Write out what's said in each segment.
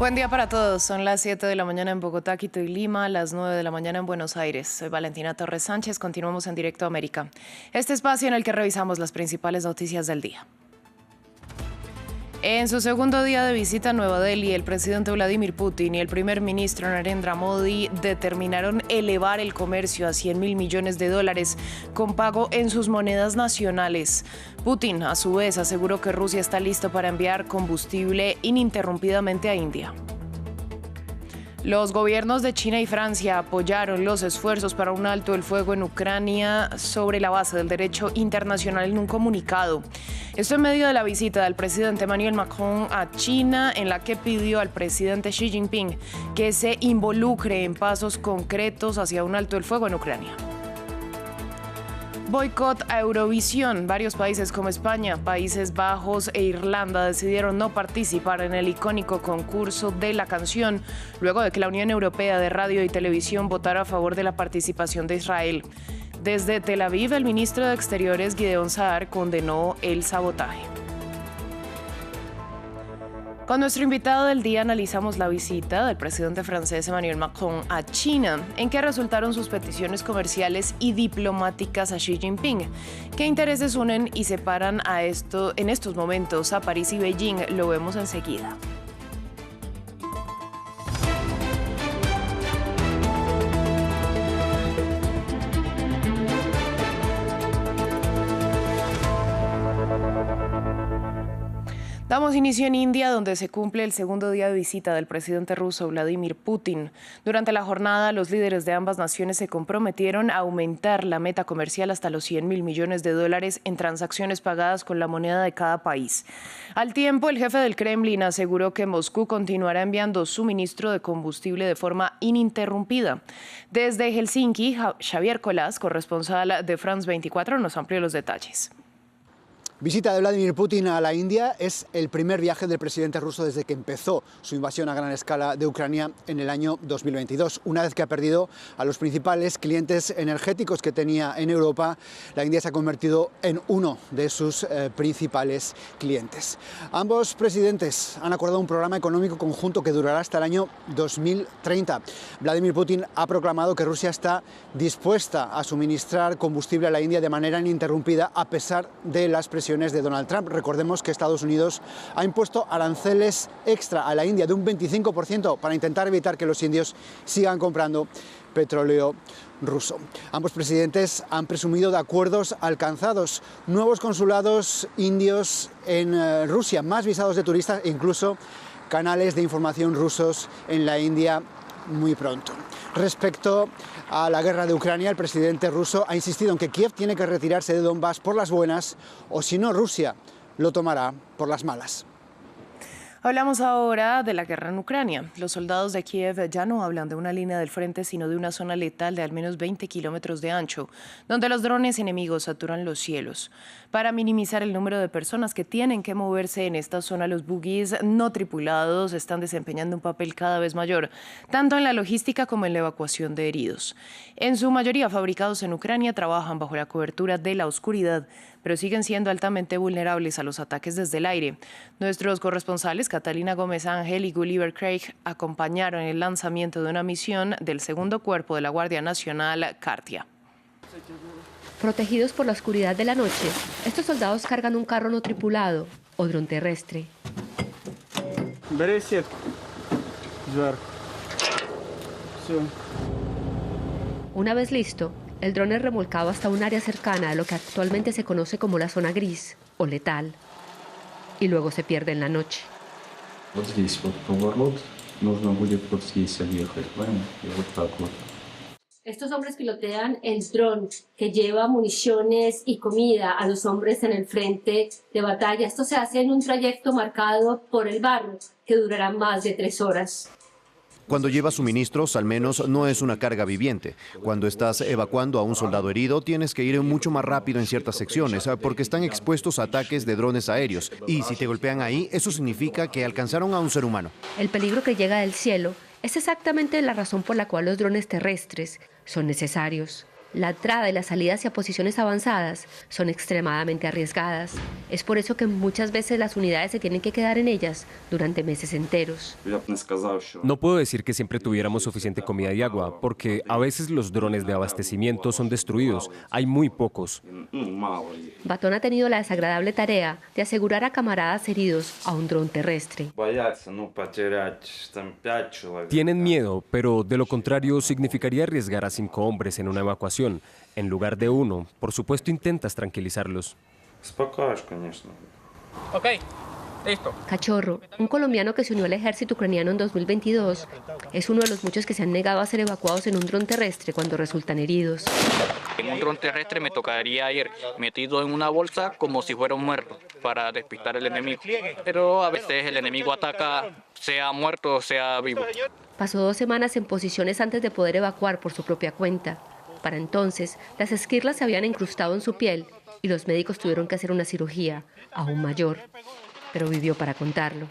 Buen día para todos. Son las 7 de la mañana en Bogotá, Quito y Lima, las 9 de la mañana en Buenos Aires. Soy Valentina Torres Sánchez. Continuamos en Directo a América. Este espacio en el que revisamos las principales noticias del día. En su segundo día de visita a Nueva Delhi, el presidente Vladimir Putin y el primer ministro Narendra Modi determinaron elevar el comercio a $100.000 millones con pago en sus monedas nacionales. Putin, a su vez, aseguró que Rusia está listo para enviar combustible ininterrumpidamente a India. Los gobiernos de China y Francia apoyaron los esfuerzos para un alto el fuego en Ucrania sobre la base del derecho internacional en un comunicado. Esto en medio de la visita del presidente Emmanuel Macron a China, en la que pidió al presidente Xi Jinping que se involucre en pasos concretos hacia un alto el fuego en Ucrania. Boicot a Eurovisión. Varios países como España, Países Bajos e Irlanda decidieron no participar en el icónico concurso de la canción, luego de que la Unión Europea de Radio y Televisión votara a favor de la participación de Israel. Desde Tel Aviv, el ministro de Exteriores, Gideon Saar, condenó el sabotaje. Con nuestro invitado del día analizamos la visita del presidente francés Emmanuel Macron a China, en que resultaron sus peticiones comerciales y diplomáticas a Xi Jinping. ¿Qué intereses unen y separan en estos momentos a París y Beijing? Lo vemos enseguida. Damos inicio en India, donde se cumple el segundo día de visita del presidente ruso Vladimir Putin. Durante la jornada, los líderes de ambas naciones se comprometieron a aumentar la meta comercial hasta los $100.000 millones en transacciones pagadas con la moneda de cada país. Al tiempo, el jefe del Kremlin aseguró que Moscú continuará enviando suministro de combustible de forma ininterrumpida. Desde Helsinki, Xavier Colás, corresponsal de France 24, nos amplió los detalles. Visita de Vladimir Putin a la India es el primer viaje del presidente ruso desde que empezó su invasión a gran escala de Ucrania en el año 2022. Una vez que ha perdido a los principales clientes energéticos que tenía en Europa, la India se ha convertido en uno de sus principales clientes. Ambos presidentes han acordado un programa económico conjunto que durará hasta el año 2030. Vladimir Putin ha proclamado que Rusia está dispuesta a suministrar combustible a la India de manera ininterrumpida a pesar de las presiones de Donald Trump. Recordemos que Estados Unidos ha impuesto aranceles extra a la India de un 25% para intentar evitar que los indios sigan comprando petróleo ruso. Ambos presidentes han presumido de acuerdos alcanzados, nuevos consulados indios en Rusia, más visados de turistas e incluso canales de información rusos en la India muy pronto. Respecto a la guerra de Ucrania, el presidente ruso ha insistido en que Kiev tiene que retirarse de Donbass por las buenas o si no, Rusia lo tomará por las malas. Hablamos ahora de la guerra en Ucrania. Los soldados de Kiev ya no hablan de una línea del frente, sino de una zona letal de al menos 20 kilómetros de ancho, donde los drones enemigos saturan los cielos. Para minimizar el número de personas que tienen que moverse en esta zona, los buggies no tripulados están desempeñando un papel cada vez mayor, tanto en la logística como en la evacuación de heridos. En su mayoría fabricados en Ucrania, trabajan bajo la cobertura de la oscuridad, pero siguen siendo altamente vulnerables a los ataques desde el aire. Nuestros corresponsales, Catalina Gómez Ángel y Gulliver Craig, acompañaron el lanzamiento de una misión del segundo cuerpo de la Guardia Nacional, Kartia. Protegidos por la oscuridad de la noche, estos soldados cargan un carro no tripulado o dron terrestre. Una vez listo, el dron es remolcado hasta un área cercana a lo que actualmente se conoce como la zona gris o letal, y luego se pierde en la noche. Estos hombres pilotean el dron que lleva municiones y comida a los hombres en el frente de batalla. Esto se hace en un trayecto marcado por el barro que durará más de 3 horas. Cuando llevas suministros, al menos no es una carga viviente. Cuando estás evacuando a un soldado herido, tienes que ir mucho más rápido en ciertas secciones, porque están expuestos a ataques de drones aéreos. Y si te golpean ahí, eso significa que alcanzaron a un ser humano. El peligro que llega del cielo es exactamente la razón por la cual los drones terrestres son necesarios. La entrada y la salida hacia posiciones avanzadas son extremadamente arriesgadas. Es por eso que muchas veces las unidades se tienen que quedar en ellas durante meses enteros. No puedo decir que siempre tuviéramos suficiente comida y agua, porque a veces los drones de abastecimiento son destruidos. Hay muy pocos. Batón ha tenido la desagradable tarea de asegurar a camaradas heridos a un dron terrestre. Tienen miedo, pero de lo contrario significaría arriesgar a 5 hombres en una evacuación. En lugar de 1, por supuesto intentas tranquilizarlos. Ok, listo. Cachorro, un colombiano que se unió al ejército ucraniano en 2022, es uno de los muchos que se han negado a ser evacuados en un dron terrestre cuando resultan heridos. En un dron terrestre me tocaría ir metido en una bolsa como si fuera un muerto para despistar al enemigo. Pero a veces el enemigo ataca, sea muerto o sea vivo. Pasó 2 semanas en posiciones antes de poder evacuar por su propia cuenta. Para entonces, las esquirlas se habían incrustado en su piel y los médicos tuvieron que hacer una cirugía aún mayor. Pero vivió para contarlo.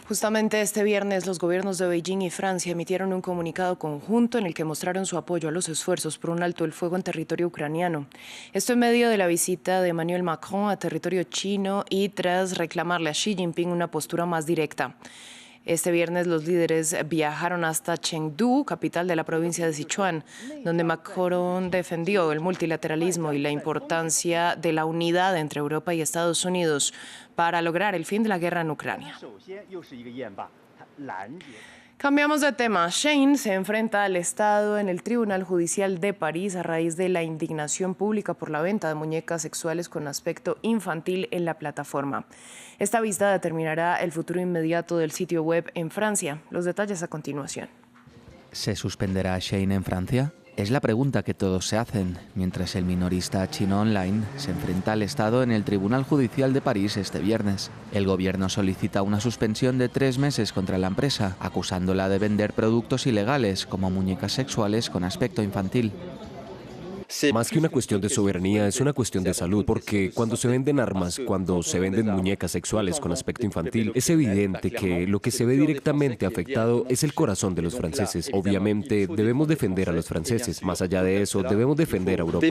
Justamente este viernes los gobiernos de Beijing y Francia emitieron un comunicado conjunto en el que mostraron su apoyo a los esfuerzos por un alto el fuego en territorio ucraniano. Esto en medio de la visita de Emmanuel Macron a territorio chino y tras reclamarle a Xi Jinping una postura más directa. Este viernes los líderes viajaron hasta Chengdu, capital de la provincia de Sichuan, donde Macron defendió el multilateralismo y la importancia de la unidad entre Europa y Estados Unidos para lograr el fin de la guerra en Ucrania. Cambiamos de tema. Shein se enfrenta al Estado en el Tribunal Judicial de París a raíz de la indignación pública por la venta de muñecas sexuales con aspecto infantil en la plataforma. Esta vista determinará el futuro inmediato del sitio web en Francia. Los detalles a continuación. ¿Se suspenderá Shein en Francia? Es la pregunta que todos se hacen, mientras el minorista chino online se enfrenta al Estado en el Tribunal Judicial de París este viernes. El gobierno solicita una suspensión de 3 meses contra la empresa, acusándola de vender productos ilegales como muñecas sexuales con aspecto infantil. Más que una cuestión de soberanía, es una cuestión de salud, porque cuando se venden armas, cuando se venden muñecas sexuales con aspecto infantil, es evidente que lo que se ve directamente afectado es el corazón de los franceses. Obviamente, debemos defender a los franceses. Más allá de eso, debemos defender a Europa.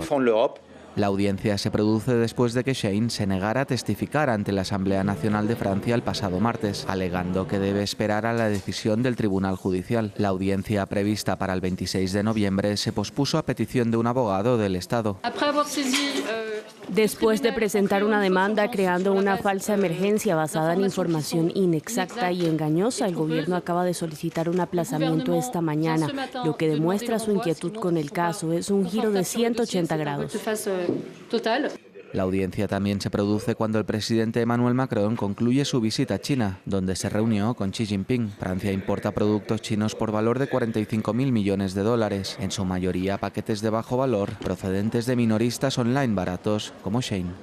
La audiencia se produce después de que Shein se negara a testificar ante la Asamblea Nacional de Francia el pasado martes, alegando que debe esperar a la decisión del Tribunal Judicial. La audiencia prevista para el 26 de noviembre se pospuso a petición de un abogado del Estado. Después de presentar una demanda creando una falsa emergencia basada en información inexacta y engañosa, el gobierno acaba de solicitar un aplazamiento esta mañana, lo que demuestra su inquietud con el caso. Es un giro de 180 grados. La audiencia también se produce cuando el presidente Emmanuel Macron concluye su visita a China, donde se reunió con Xi Jinping. Francia importa productos chinos por valor de 45.000 millones de dólares, en su mayoría paquetes de bajo valor procedentes de minoristas online baratos como Shein.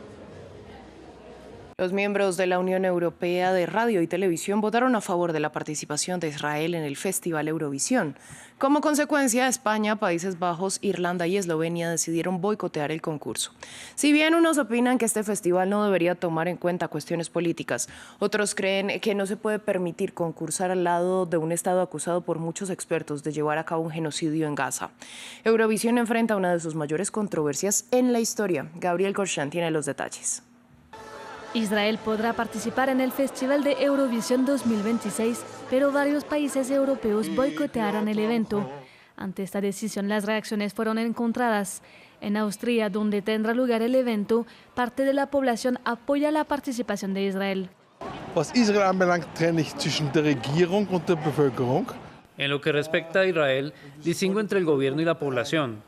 Los miembros de la Unión Europea de Radio y Televisión votaron a favor de la participación de Israel en el Festival Eurovisión. Como consecuencia, España, Países Bajos, Irlanda y Eslovenia decidieron boicotear el concurso. Si bien unos opinan que este festival no debería tomar en cuenta cuestiones políticas, otros creen que no se puede permitir concursar al lado de un Estado acusado por muchos expertos de llevar a cabo un genocidio en Gaza. Eurovisión enfrenta una de sus mayores controversias en la historia. Gabriel Corchan tiene los detalles. Israel podrá participar en el Festival de Eurovisión 2026, pero varios países europeos boicotearán el evento. Ante esta decisión, las reacciones fueron encontradas. En Austria, donde tendrá lugar el evento, parte de la población apoya la participación de Israel. En lo que respecta a Israel, distingo entre el gobierno y la población.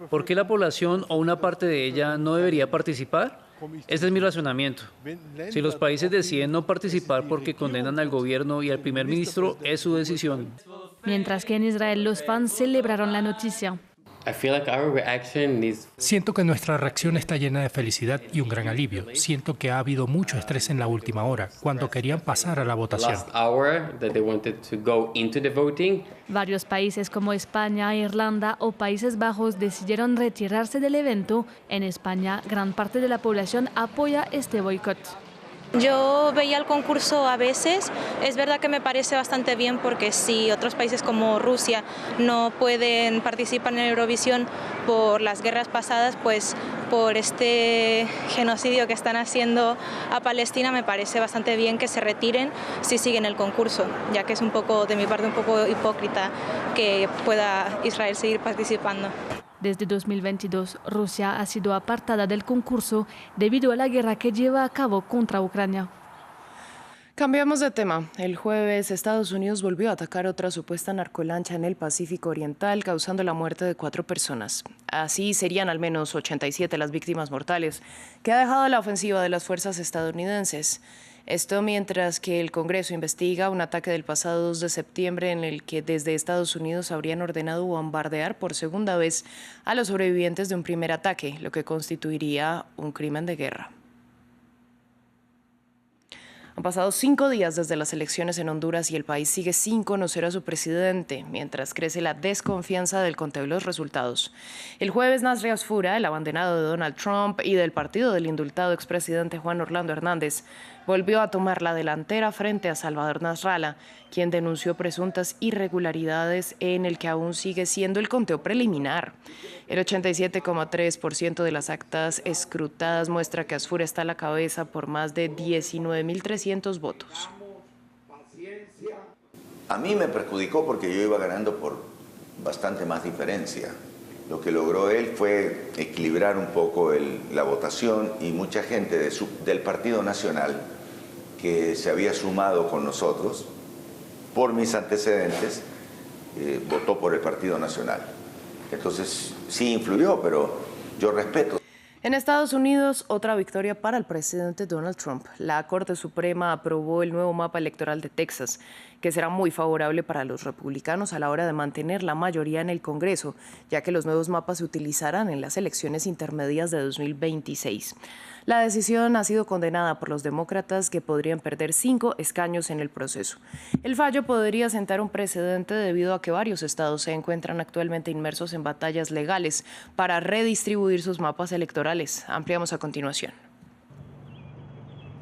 ¿Por qué la población o una parte de ella no debería participar? Ese es mi razonamiento. Si los países deciden no participar porque condenan al gobierno y al primer ministro, es su decisión. Mientras que en Israel los fans celebraron la noticia. Siento que nuestra reacción está llena de felicidad y un gran alivio. Siento que ha habido mucho estrés en la última hora, cuando querían pasar a la votación. Varios países como España, Irlanda o Países Bajos decidieron retirarse del evento. En España, gran parte de la población apoya este boicot. Yo veía el concurso a veces, es verdad que me parece bastante bien porque si otros países como Rusia no pueden participar en Eurovisión por las guerras pasadas, pues por este genocidio que están haciendo a Palestina, me parece bastante bien que se retiren si siguen el concurso, ya que es un poco, de mi parte, un poco hipócrita que pueda Israel seguir participando. Desde 2022, Rusia ha sido apartada del concurso debido a la guerra que lleva a cabo contra Ucrania. Cambiamos de tema. El jueves, Estados Unidos volvió a atacar otra supuesta narcolancha en el Pacífico Oriental, causando la muerte de 4 personas. Así serían al menos 87 las víctimas mortales que ha dejado la ofensiva de las fuerzas estadounidenses. Esto mientras que el Congreso investiga un ataque del pasado 2 de septiembre en el que desde Estados Unidos habrían ordenado bombardear por segunda vez a los sobrevivientes de un primer ataque, lo que constituiría un crimen de guerra. Han pasado 5 días desde las elecciones en Honduras y el país sigue sin conocer a su presidente, mientras crece la desconfianza del conteo de los resultados. El jueves, Nasri Asfura, el abanderado de Donald Trump y del partido del indultado expresidente Juan Orlando Hernández, volvió a tomar la delantera frente a Salvador Nasralla, quien denunció presuntas irregularidades en el que aún sigue siendo el conteo preliminar. El 87,3% de las actas escrutadas muestra que Asfura está a la cabeza por más de 19.300 votos. A mí me perjudicó porque yo iba ganando por bastante más diferencia. Lo que logró él fue equilibrar un poco la votación y mucha gente del Partido Nacional que se había sumado con nosotros por mis antecedentes, votó por el Partido Nacional. Entonces sí influyó, pero yo respeto. En Estados Unidos, otra victoria para el presidente Donald Trump. La Corte Suprema aprobó el nuevo mapa electoral de Texas, que será muy favorable para los republicanos a la hora de mantener la mayoría en el Congreso, ya que los nuevos mapas se utilizarán en las elecciones intermedias de 2026. La decisión ha sido condenada por los demócratas, que podrían perder 5 escaños en el proceso. El fallo podría sentar un precedente debido a que varios estados se encuentran actualmente inmersos en batallas legales para redistribuir sus mapas electorales. Ampliamos a continuación.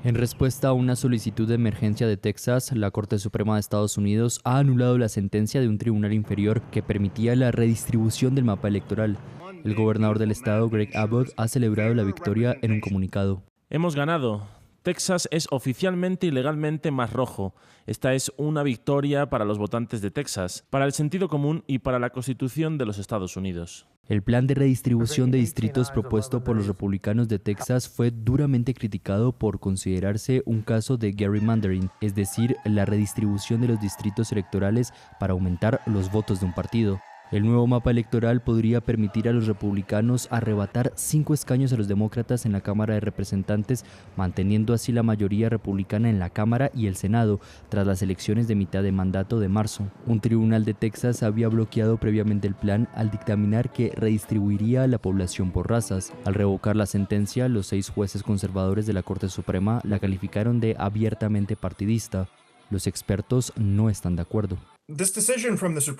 En respuesta a una solicitud de emergencia de Texas, la Corte Suprema de Estados Unidos ha anulado la sentencia de un tribunal inferior que permitía la redistribución del mapa electoral. El gobernador del estado, Greg Abbott, ha celebrado la victoria en un comunicado. Hemos ganado. Texas es oficialmente y legalmente más rojo. Esta es una victoria para los votantes de Texas, para el sentido común y para la Constitución de los Estados Unidos. El plan de redistribución de distritos propuesto por los republicanos de Texas fue duramente criticado por considerarse un caso de gerrymandering, es decir, la redistribución de los distritos electorales para aumentar los votos de un partido. El nuevo mapa electoral podría permitir a los republicanos arrebatar 5 escaños a los demócratas en la Cámara de Representantes, manteniendo así la mayoría republicana en la Cámara y el Senado, tras las elecciones de mitad de mandato de marzo. Un tribunal de Texas había bloqueado previamente el plan al dictaminar que redistribuiría a la población por razas. Al revocar la sentencia, los 6 jueces conservadores de la Corte Suprema la calificaron de abiertamente partidista. Los expertos no están de acuerdo.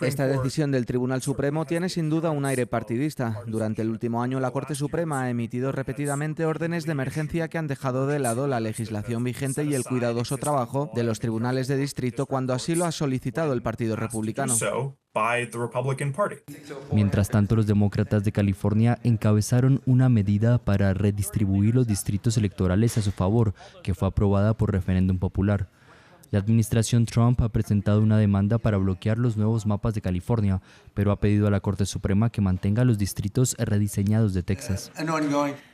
Esta decisión del Tribunal Supremo tiene sin duda un aire partidista. Durante el último año, la Corte Suprema ha emitido repetidamente órdenes de emergencia que han dejado de lado la legislación vigente y el cuidadoso trabajo de los tribunales de distrito cuando así lo ha solicitado el Partido Republicano. Mientras tanto, los demócratas de California encabezaron una medida para redistribuir los distritos electorales a su favor, que fue aprobada por referéndum popular. La administración Trump ha presentado una demanda para bloquear los nuevos mapas de California, pero ha pedido a la Corte Suprema que mantenga los distritos rediseñados de Texas.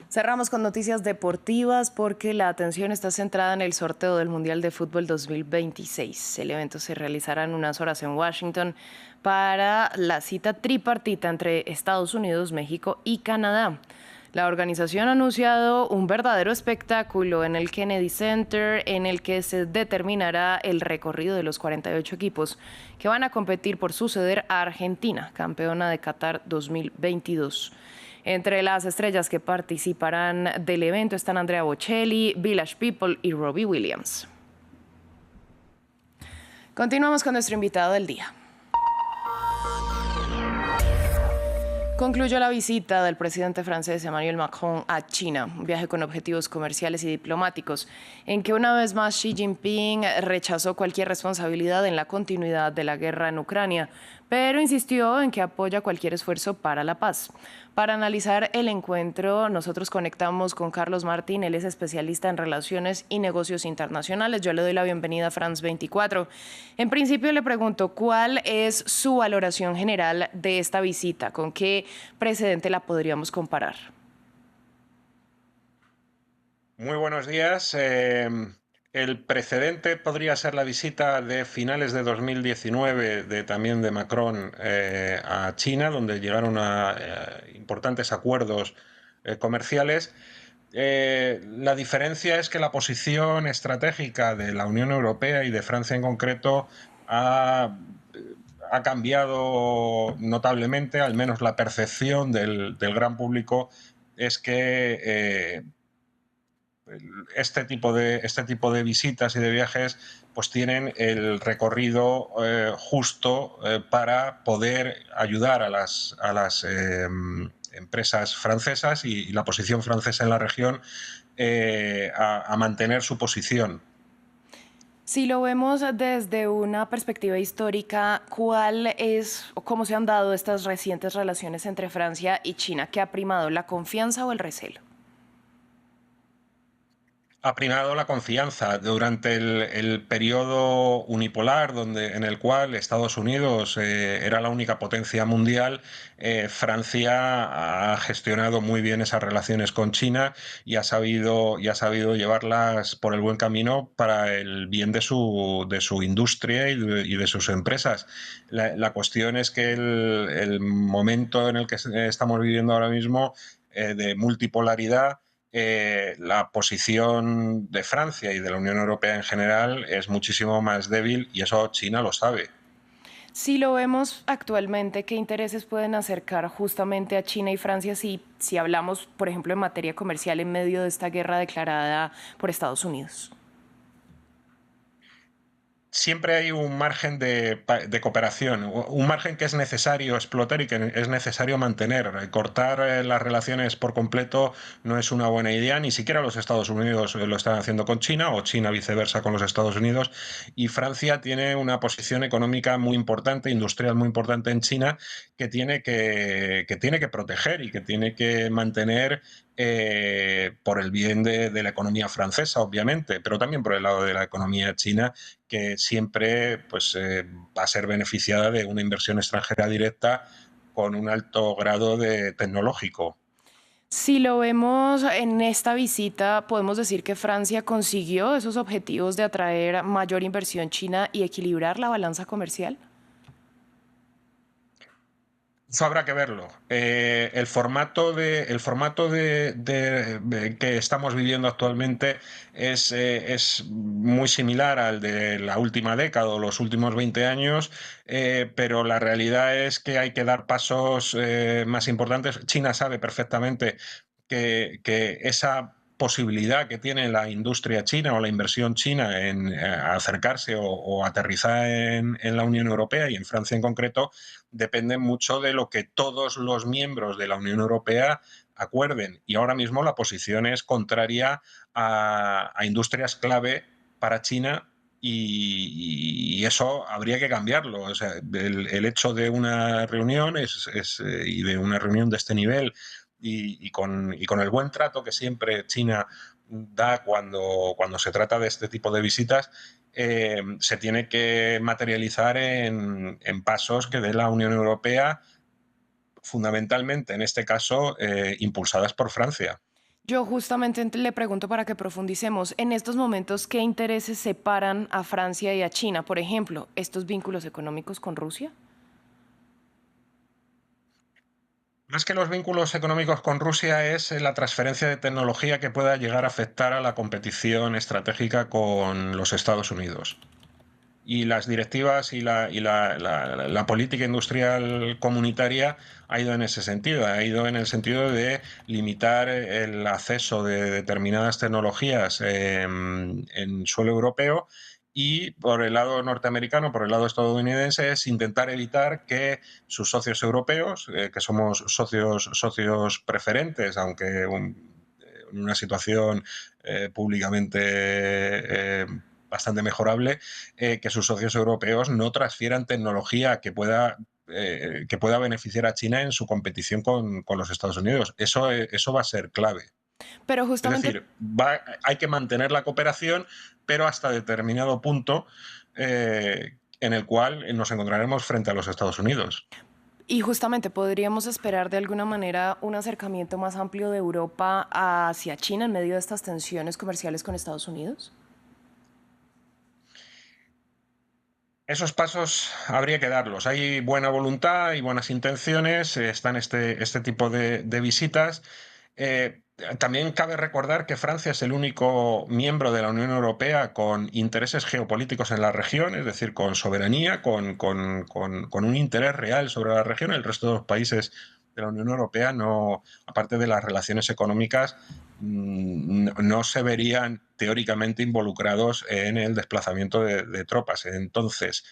Cerramos con noticias deportivas porque la atención está centrada en el sorteo del Mundial de Fútbol 2026. El evento se realizará en unas horas en Washington para la cita tripartita entre Estados Unidos, México y Canadá. La organización ha anunciado un verdadero espectáculo en el Kennedy Center, en el que se determinará el recorrido de los 48 equipos que van a competir por suceder a Argentina, campeona de Qatar 2022. Entre las estrellas que participarán del evento están Andrea Bocelli, Village People y Robbie Williams. Continuamos con nuestro invitado del día. Concluyó la visita del presidente francés Emmanuel Macron a China, un viaje con objetivos comerciales y diplomáticos, en que una vez más Xi Jinping rechazó cualquier responsabilidad en la continuidad de la guerra en Ucrania, pero insistió en que apoya cualquier esfuerzo para la paz. Para analizar el encuentro, nosotros conectamos con Carlos Martín, él es especialista en relaciones y negocios internacionales. Yo le doy la bienvenida a France 24. En principio le pregunto, ¿cuál es su valoración general de esta visita? ¿Con qué precedente la podríamos comparar? Muy buenos días. El precedente podría ser la visita de finales de 2019 también de Macron a China, donde llegaron a importantes acuerdos comerciales. La diferencia es que la posición estratégica de la Unión Europea y de Francia en concreto ha cambiado notablemente, al menos la percepción del gran público es que este tipo de visitas y de viajes pues tienen el recorrido justo para poder ayudar a las empresas francesas y la posición francesa en la región a mantener su posición. Si lo vemos desde una perspectiva histórica, ¿cuál es o cómo se han dado estas recientes relaciones entre Francia y China? ¿Qué ha primado, la confianza o el recelo? Ha primado la confianza. Durante el periodo unipolar en el cual Estados Unidos era la única potencia mundial, Francia ha gestionado muy bien esas relaciones con China y ha sabido llevarlas por el buen camino para el bien de su industria y de sus empresas. La cuestión es que el momento en el que estamos viviendo ahora mismo de multipolaridad, la posición de Francia y de la Unión Europea en general es muchísimo más débil y eso China lo sabe. Si lo vemos actualmente, ¿qué intereses pueden acercar justamente a China y Francia si hablamos, por ejemplo, en materia comercial en medio de esta guerra declarada por Estados Unidos? Siempre hay un margen de cooperación, un margen que es necesario explotar y que es necesario mantener. Cortar las relaciones por completo no es una buena idea, ni siquiera los Estados Unidos lo están haciendo con China o China viceversa con los Estados Unidos. Y Francia tiene una posición económica muy importante, industrial muy importante en China que tiene que proteger y que tiene que mantener por el bien de la economía francesa, obviamente, pero también por el lado de la economía china, que siempre va a ser beneficiada de una inversión extranjera directa con un alto grado tecnológico. Si lo vemos en esta visita, ¿podemos decir que Francia consiguió esos objetivos de atraer mayor inversión china y equilibrar la balanza comercial? Eso habrá que verlo. El formato que estamos viviendo actualmente es muy similar al de la última década o los últimos 20 años, pero la realidad es que hay que dar pasos más importantes. China sabe perfectamente que esa posibilidad que tiene la industria china o la inversión china en acercarse o aterrizar en la Unión Europea y en Francia en concreto depende mucho de lo que todos los miembros de la Unión Europea acuerden. Y ahora mismo la posición es contraria a industrias clave para China y eso habría que cambiarlo. O sea, el hecho de una reunión y de una reunión de este nivel y con el buen trato que siempre China da cuando se trata de este tipo de visitas, se tiene que materializar en pasos que dé la Unión Europea, fundamentalmente en este caso impulsadas por Francia. Yo justamente le pregunto para que profundicemos. En estos momentos, ¿qué intereses separan a Francia y a China? Por ejemplo, ¿estos vínculos económicos con Rusia? Más que los vínculos económicos con Rusia es la transferencia de tecnología que pueda llegar a afectar a la competición estratégica con los Estados Unidos. Y las directivas y la política industrial comunitaria ha ido en ese sentido, ha ido en el sentido de limitar el acceso de determinadas tecnologías en suelo europeo y por el lado norteamericano, por el lado estadounidense, es intentar evitar que sus socios europeos, que somos socios preferentes, aunque en una situación públicamente bastante mejorable, que sus socios europeos no transfieran tecnología que pueda beneficiar a China en su competición con los Estados Unidos. Eso va a ser clave. Pero justamente... Es decir, hay que mantener la cooperación, pero hasta determinado punto en el cual nos encontraremos frente a los Estados Unidos. Y justamente, ¿podríamos esperar de alguna manera un acercamiento más amplio de Europa hacia China en medio de estas tensiones comerciales con Estados Unidos? Esos pasos habría que darlos. Hay buena voluntad y buenas intenciones, están este tipo de visitas. También cabe recordar que Francia es el único miembro de la Unión Europea con intereses geopolíticos en la región, es decir, con soberanía, con un interés real sobre la región. El resto de los países de la Unión Europea, no, aparte de las relaciones económicas, no se verían teóricamente involucrados en el desplazamiento de tropas. Entonces,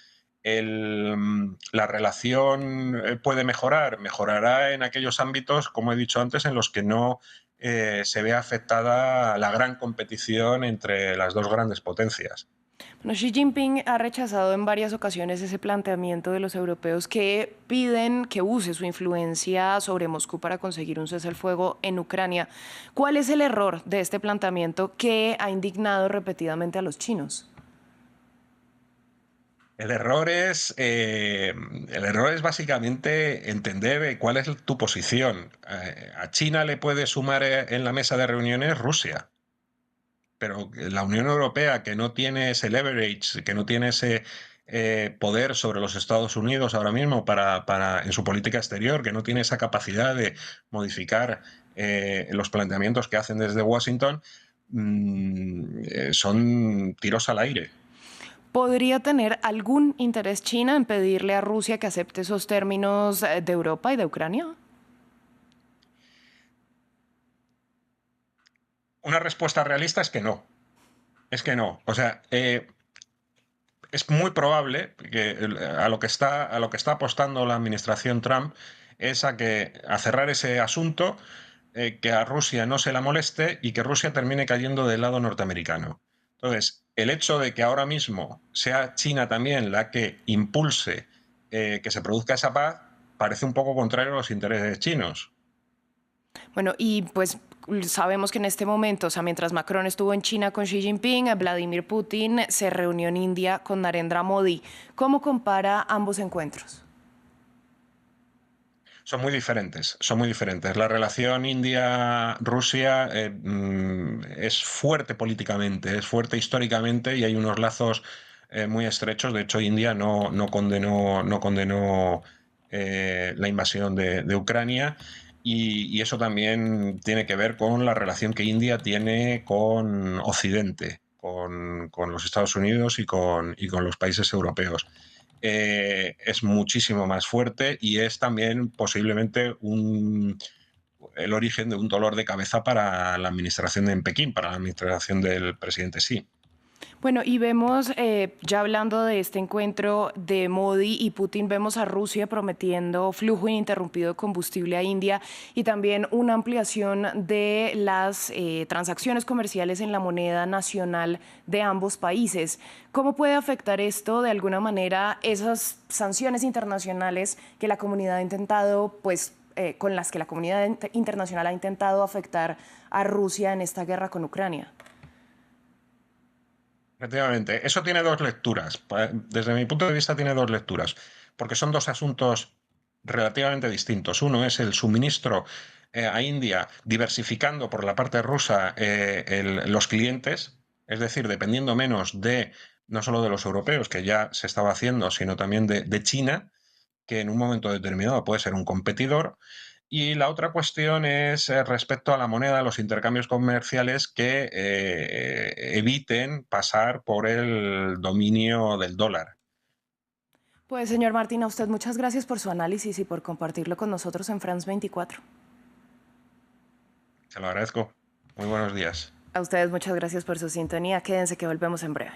la relación puede mejorará en aquellos ámbitos, como he dicho antes, en los que no se ve afectada la gran competición entre las dos grandes potencias. Bueno, Xi Jinping ha rechazado en varias ocasiones ese planteamiento de los europeos que piden que use su influencia sobre Moscú para conseguir un cese al fuego en Ucrania. ¿Cuál es el error de este planteamiento que ha indignado repetidamente a los chinos? El error es básicamente entender cuál es tu posición. A China le puede sumar en la mesa de reuniones Rusia, pero la Unión Europea, que no tiene ese leverage, que no tiene ese poder sobre los Estados Unidos ahora mismo en su política exterior, que no tiene esa capacidad de modificar los planteamientos que hacen desde Washington, son tiros al aire. ¿Podría tener algún interés China en pedirle a Rusia que acepte esos términos de Europa y de Ucrania? Una respuesta realista es que no. Es que no. O sea, es muy probable que a lo que está apostando la administración Trump es a cerrar ese asunto, que a Rusia no se la moleste y que Rusia termine cayendo del lado norteamericano. Entonces, el hecho de que ahora mismo sea China también la que impulse que se produzca esa paz parece un poco contrario a los intereses chinos. Bueno, y pues sabemos que en este momento, o sea, mientras Macron estuvo en China con Xi Jinping, Vladimir Putin se reunió en India con Narendra Modi. ¿Cómo compara ambos encuentros? Son muy diferentes. La relación India-Rusia es fuerte políticamente, es fuerte históricamente y hay unos lazos muy estrechos. De hecho, India no condenó la invasión de Ucrania y eso también tiene que ver con la relación que India tiene con Occidente, con los Estados Unidos y con los países europeos. Es muchísimo más fuerte y es también posiblemente el origen de un dolor de cabeza para la administración en Pekín, para la administración del presidente Xi. Bueno, y vemos, ya hablando de este encuentro de Modi y Putin, vemos a Rusia prometiendo flujo ininterrumpido de combustible a India y también una ampliación de las transacciones comerciales en la moneda nacional de ambos países. ¿Cómo puede afectar esto de alguna manera esas sanciones internacionales que la comunidad ha intentado, con las que la comunidad internacional ha intentado afectar a Rusia en esta guerra con Ucrania? Efectivamente, eso tiene dos lecturas. Desde mi punto de vista tiene dos lecturas, porque son dos asuntos relativamente distintos. Uno es el suministro a India, diversificando por la parte rusa los clientes, es decir, dependiendo menos no solo de los europeos, que ya se estaba haciendo, sino también de China, que en un momento determinado puede ser un competidor. Y la otra cuestión es respecto a la moneda, los intercambios comerciales que eviten pasar por el dominio del dólar. Pues, señor Martín, a usted muchas gracias por su análisis y por compartirlo con nosotros en France 24. Se lo agradezco. Muy buenos días. A ustedes muchas gracias por su sintonía. Quédense que volvemos en breve.